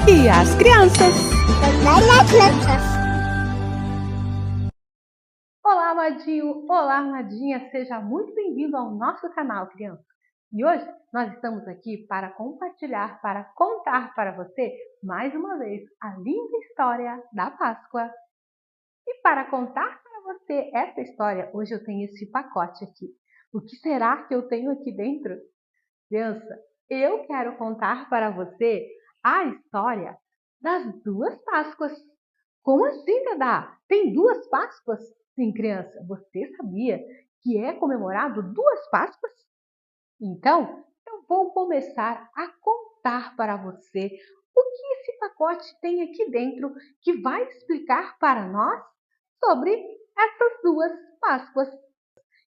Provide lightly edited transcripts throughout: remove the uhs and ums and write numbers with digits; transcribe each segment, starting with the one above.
e as crianças. Olá, amadinho! Olá, amadinha! Seja muito bem-vindo ao nosso canal, criança! E hoje nós estamos aqui para compartilhar, para contar para você, mais uma vez, a linda história da Páscoa. E para contar para você essa história, hoje eu tenho esse pacote aqui. O que será que eu tenho aqui dentro? Criança, eu quero contar para você a história das duas Páscoas. Como assim, Dadá? Tem duas Páscoas? Sim, criança, você sabia que é comemorado duas Páscoas? Então, eu vou começar a contar para você o que esse pacote tem aqui dentro que vai explicar para nós sobre essas duas Páscoas.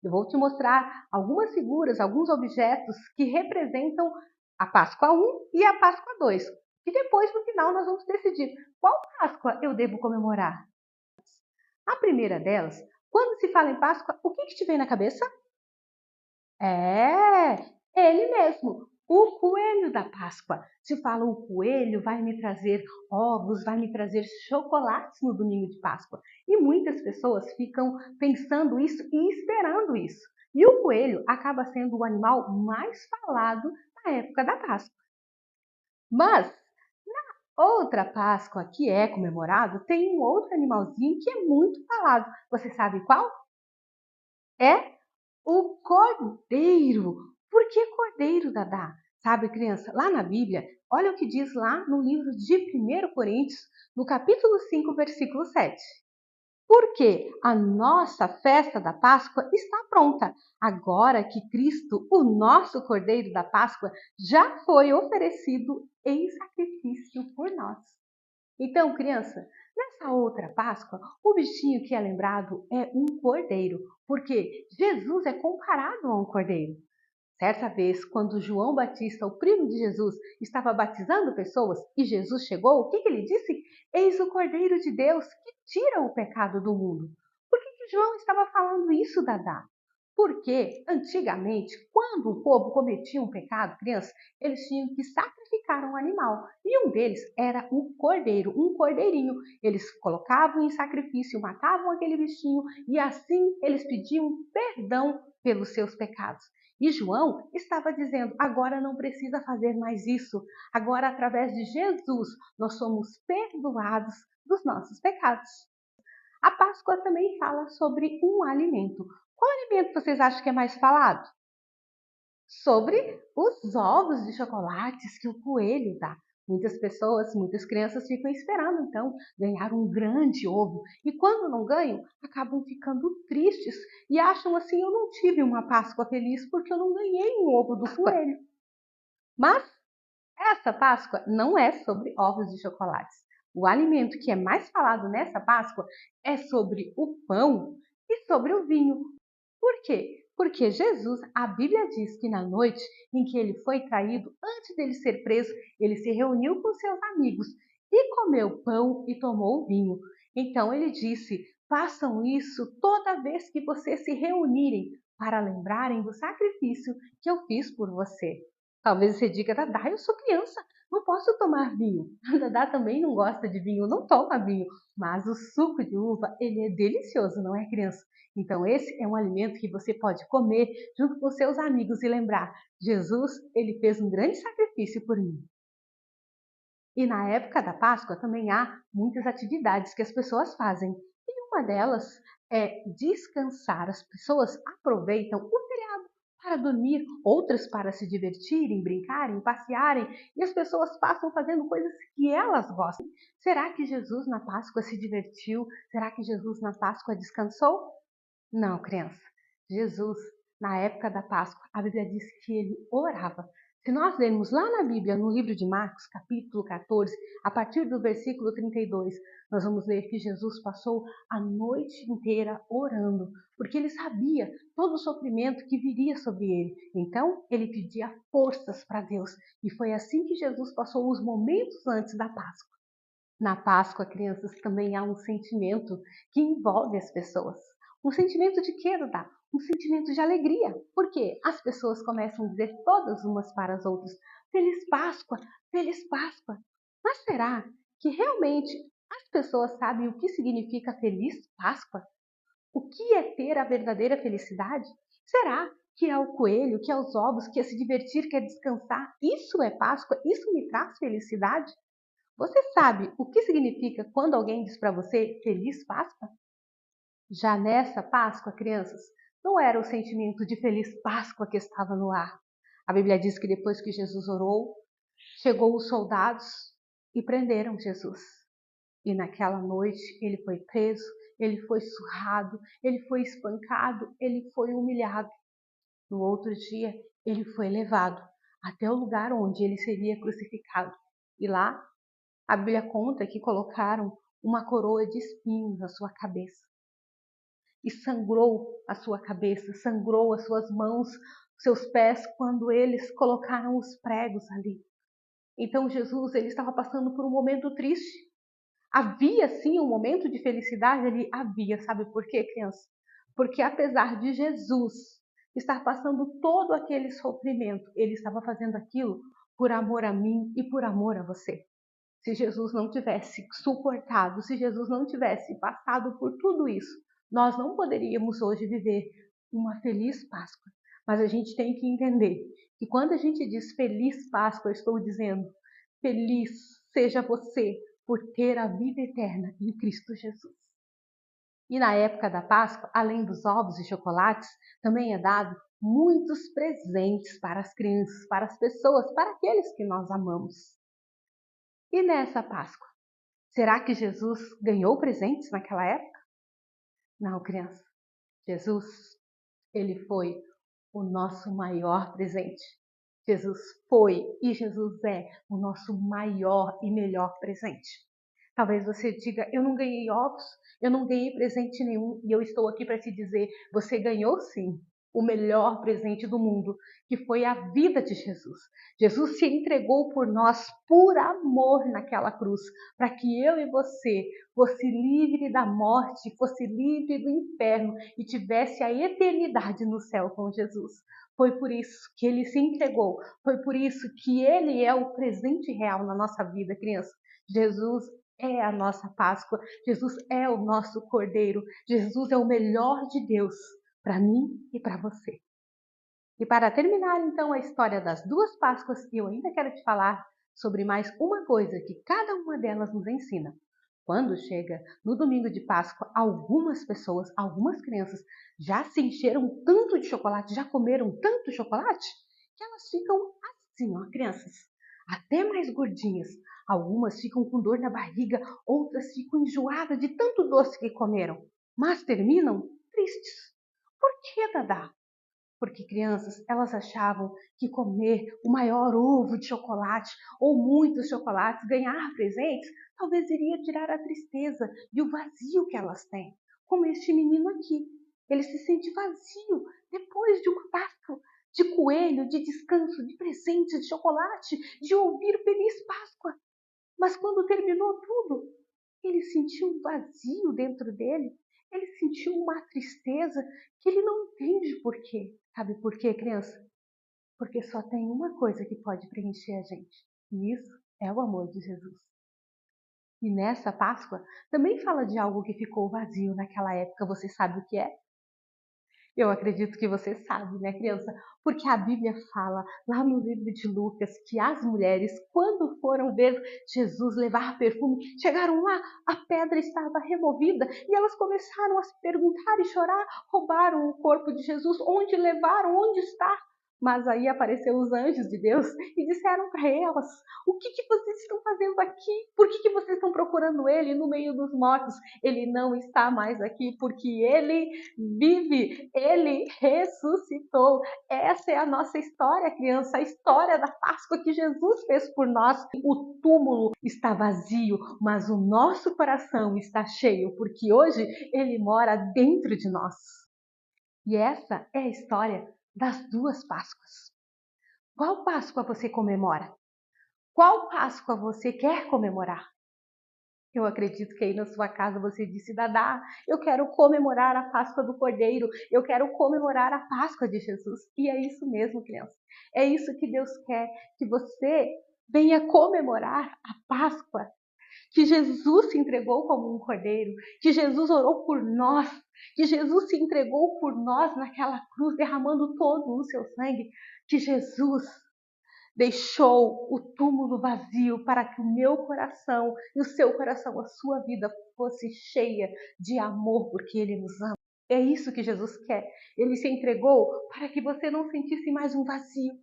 Eu vou te mostrar algumas figuras, alguns objetos que representam a Páscoa 1 e a Páscoa 2. E depois, no final, nós vamos decidir qual Páscoa eu devo comemorar. A primeira delas, quando se fala em Páscoa, o que te vem na cabeça? É, ele mesmo, o coelho da Páscoa. Se fala o coelho, vai me trazer ovos, vai me trazer chocolates no domingo de Páscoa. E muitas pessoas ficam pensando isso e esperando isso. E o coelho acaba sendo o animal mais falado na época da Páscoa. Mas outra Páscoa que é comemorado tem um outro animalzinho que é muito falado. Você sabe qual? É o cordeiro. Por que cordeiro, Dadá? Sabe, criança, lá na Bíblia, olha o que diz lá no livro de 1 Coríntios, no capítulo 5, versículo 7. Porque a nossa festa da Páscoa está pronta, agora que Cristo, o nosso cordeiro da Páscoa, já foi oferecido em sacrifício por nós. Então, criança, nessa outra Páscoa, o bichinho que é lembrado é um cordeiro, porque Jesus é comparado a um cordeiro. Certa vez, quando João Batista, o primo de Jesus, estava batizando pessoas e Jesus chegou, o que ele disse? Eis o Cordeiro de Deus que tira o pecado do mundo. Por que João estava falando isso, Dadá? Porque, antigamente, quando o povo cometia um pecado, criança, eles tinham que sacrificar um animal. E um deles era um cordeiro, um cordeirinho. Eles colocavam em sacrifício, matavam aquele bichinho e assim eles pediam perdão pelos seus pecados. E João estava dizendo, agora não precisa fazer mais isso. Agora, através de Jesus, nós somos perdoados dos nossos pecados. A Páscoa também fala sobre um alimento. Qual alimento vocês acham que é mais falado? Sobre os ovos de chocolates que o coelho dá. Muitas pessoas, muitas crianças ficam esperando, então, ganhar um grande ovo. E quando não ganham, acabam ficando tristes e acham assim, eu não tive uma Páscoa feliz porque eu não ganhei um ovo do coelho. Mas essa Páscoa não é sobre ovos de chocolates. O alimento que é mais falado nessa Páscoa é sobre o pão e sobre o vinho. Por quê? Porque Jesus, a Bíblia diz que na noite em que ele foi traído, antes dele ser preso, ele se reuniu com seus amigos e comeu pão e tomou vinho. Então ele disse, façam isso toda vez que vocês se reunirem para lembrarem do sacrifício que eu fiz por você. Talvez você diga, Dadá, eu sou criança, não posso tomar vinho. A Dadá também não gosta de vinho, não toma vinho. Mas o suco de uva, ele é delicioso, não é, criança? Então esse é um alimento que você pode comer junto com seus amigos e lembrar, Jesus, ele fez um grande sacrifício por mim. E na época da Páscoa também há muitas atividades que as pessoas fazem. E uma delas é descansar. As pessoas aproveitam o feriado para dormir, outras para se divertirem, brincarem, passearem. E as pessoas passam fazendo coisas que elas gostam. Será que Jesus na Páscoa se divertiu? Será que Jesus na Páscoa descansou? Não, criança. Jesus, na época da Páscoa, a Bíblia diz que ele orava. Se nós lermos lá na Bíblia, no livro de Marcos, capítulo 14, a partir do versículo 32, nós vamos ler que Jesus passou a noite inteira orando, porque ele sabia todo o sofrimento que viria sobre ele. Então, ele pedia forças para Deus. E foi assim que Jesus passou os momentos antes da Páscoa. Na Páscoa, crianças, também há um sentimento que envolve as pessoas. Um sentimento de quê, Dudá? Um sentimento de alegria. Por quê? As pessoas começam a dizer todas umas para as outras, Feliz Páscoa, Feliz Páscoa. Mas será que realmente as pessoas sabem o que significa Feliz Páscoa? O que é ter a verdadeira felicidade? Será que é o coelho, que é os ovos, que é se divertir, que é descansar? Isso é Páscoa? Isso me traz felicidade? Você sabe o que significa quando alguém diz para você Feliz Páscoa? Já nessa Páscoa, crianças, não era o sentimento de Feliz Páscoa que estava no ar. A Bíblia diz que depois que Jesus orou, chegou os soldados e prenderam Jesus. E naquela noite ele foi preso, ele foi surrado, ele foi espancado, ele foi humilhado. No outro dia, ele foi levado até o lugar onde ele seria crucificado. E lá, a Bíblia conta que colocaram uma coroa de espinhos na sua cabeça. E sangrou a sua cabeça, sangrou as suas mãos, seus pés, quando eles colocaram os pregos ali. Então Jesus, ele estava passando por um momento triste. Havia sim um momento de felicidade ali? Havia, sabe por quê, criança? Porque apesar de Jesus estar passando todo aquele sofrimento, ele estava fazendo aquilo por amor a mim e por amor a você. Se Jesus não tivesse suportado, se Jesus não tivesse passado por tudo isso, nós não poderíamos hoje viver uma feliz Páscoa. Mas a gente tem que entender que quando a gente diz feliz Páscoa, eu estou dizendo feliz seja você por ter a vida eterna em Cristo Jesus. E na época da Páscoa, além dos ovos e chocolates, também é dado muitos presentes para as crianças, para as pessoas, para aqueles que nós amamos. E nessa Páscoa, será que Jesus ganhou presentes naquela época? Não, criança. Jesus, ele foi o nosso maior presente. Jesus foi e Jesus é o nosso maior e melhor presente. Talvez você diga, eu não ganhei ovos, eu não ganhei presente nenhum, e eu estou aqui para te dizer, você ganhou sim o melhor presente do mundo, que foi a vida de Jesus. Jesus se entregou por nós por amor naquela cruz, para que eu e você fosse livre da morte, fosse livre do inferno e tivesse a eternidade no céu com Jesus. Foi por isso que ele se entregou, foi por isso que ele é o presente real na nossa vida, criança. Jesus é a nossa Páscoa, Jesus é o nosso Cordeiro, Jesus é o melhor de Deus para mim e para você. E para terminar então a história das duas Páscoas, eu ainda quero te falar sobre mais uma coisa que cada uma delas nos ensina. Quando chega no domingo de Páscoa, algumas pessoas, algumas crianças já se encheram tanto de chocolate, já comeram tanto chocolate, que elas ficam assim, ó, crianças, até mais gordinhas. Algumas ficam com dor na barriga, outras ficam enjoadas de tanto doce que comeram, mas terminam tristes. Por que, Dadá? Porque crianças, elas achavam que comer o maior ovo de chocolate ou muitos chocolates, ganhar presentes, talvez iria tirar a tristeza e o vazio que elas têm. Como este menino aqui. Ele se sente vazio depois de uma Páscoa de coelho, de descanso, de presentes, de chocolate, de ouvir Feliz Páscoa. Mas quando terminou tudo, ele sentiu um vazio dentro dele. Ele sentiu uma tristeza que ele não entende por quê. Sabe por quê, criança? Porque só tem uma coisa que pode preencher a gente. E isso é o amor de Jesus. E nessa Páscoa também fala de algo que ficou vazio naquela época. Você sabe o que é? Eu acredito que você sabe, né, criança? Porque a Bíblia fala lá no livro de Lucas que as mulheres, quando foram ver Jesus levar perfume, chegaram lá, a pedra estava removida e elas começaram a se perguntar e chorar. Roubaram o corpo de Jesus, onde levaram? Onde está? Mas aí apareceram os anjos de Deus e disseram para elas: o que vocês estão fazendo aqui? Por que vocês estão procurando ele no meio dos mortos? Ele não está mais aqui porque ele vive, ele ressuscitou. Essa é a nossa história, criança, a história da Páscoa que Jesus fez por nós. O túmulo está vazio, mas o nosso coração está cheio, porque hoje ele mora dentro de nós. E essa é a história das duas Páscoas. Qual Páscoa você comemora? Qual Páscoa você quer comemorar? Eu acredito que aí na sua casa você disse, Dadá, eu quero comemorar a Páscoa do Cordeiro, eu quero comemorar a Páscoa de Jesus. E é isso mesmo, criança. É isso que Deus quer, que você venha comemorar a Páscoa, que Jesus se entregou como um cordeiro, que Jesus orou por nós, que Jesus se entregou por nós naquela cruz, derramando todo o seu sangue, que Jesus deixou o túmulo vazio para que o meu coração e o seu coração, a sua vida, fosse cheia de amor, porque Ele nos ama. É isso que Jesus quer. Ele se entregou para que você não sentisse mais um vazio,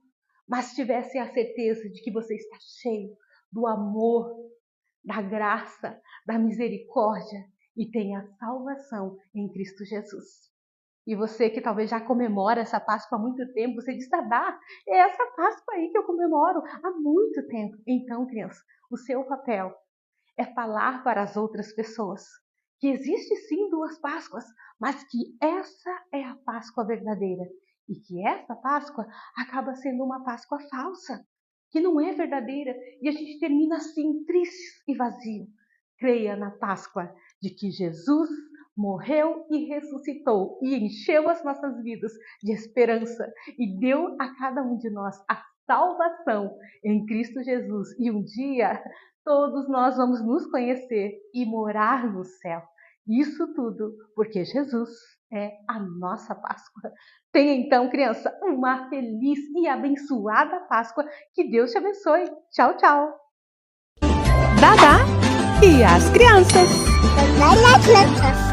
mas tivesse a certeza de que você está cheio do amor, da graça, da misericórdia e tenha salvação em Cristo Jesus. E você que talvez já comemora essa Páscoa há muito tempo, você diz, Dadá, é essa Páscoa aí que eu comemoro há muito tempo. Então, criança, o seu papel é falar para as outras pessoas que existe sim duas Páscoas, mas que essa é a Páscoa verdadeira e que essa Páscoa acaba sendo uma Páscoa falsa, que não é verdadeira e a gente termina assim triste e vazio. Creia na Páscoa de que Jesus morreu e ressuscitou e encheu as nossas vidas de esperança e deu a cada um de nós a salvação em Cristo Jesus. E um dia todos nós vamos nos conhecer e morar no céu. Isso tudo porque Jesus é a nossa Páscoa. Tenha então, criança, uma feliz e abençoada Páscoa. Que Deus te abençoe. Tchau, tchau. Dadá e as crianças. Dadá e as crianças.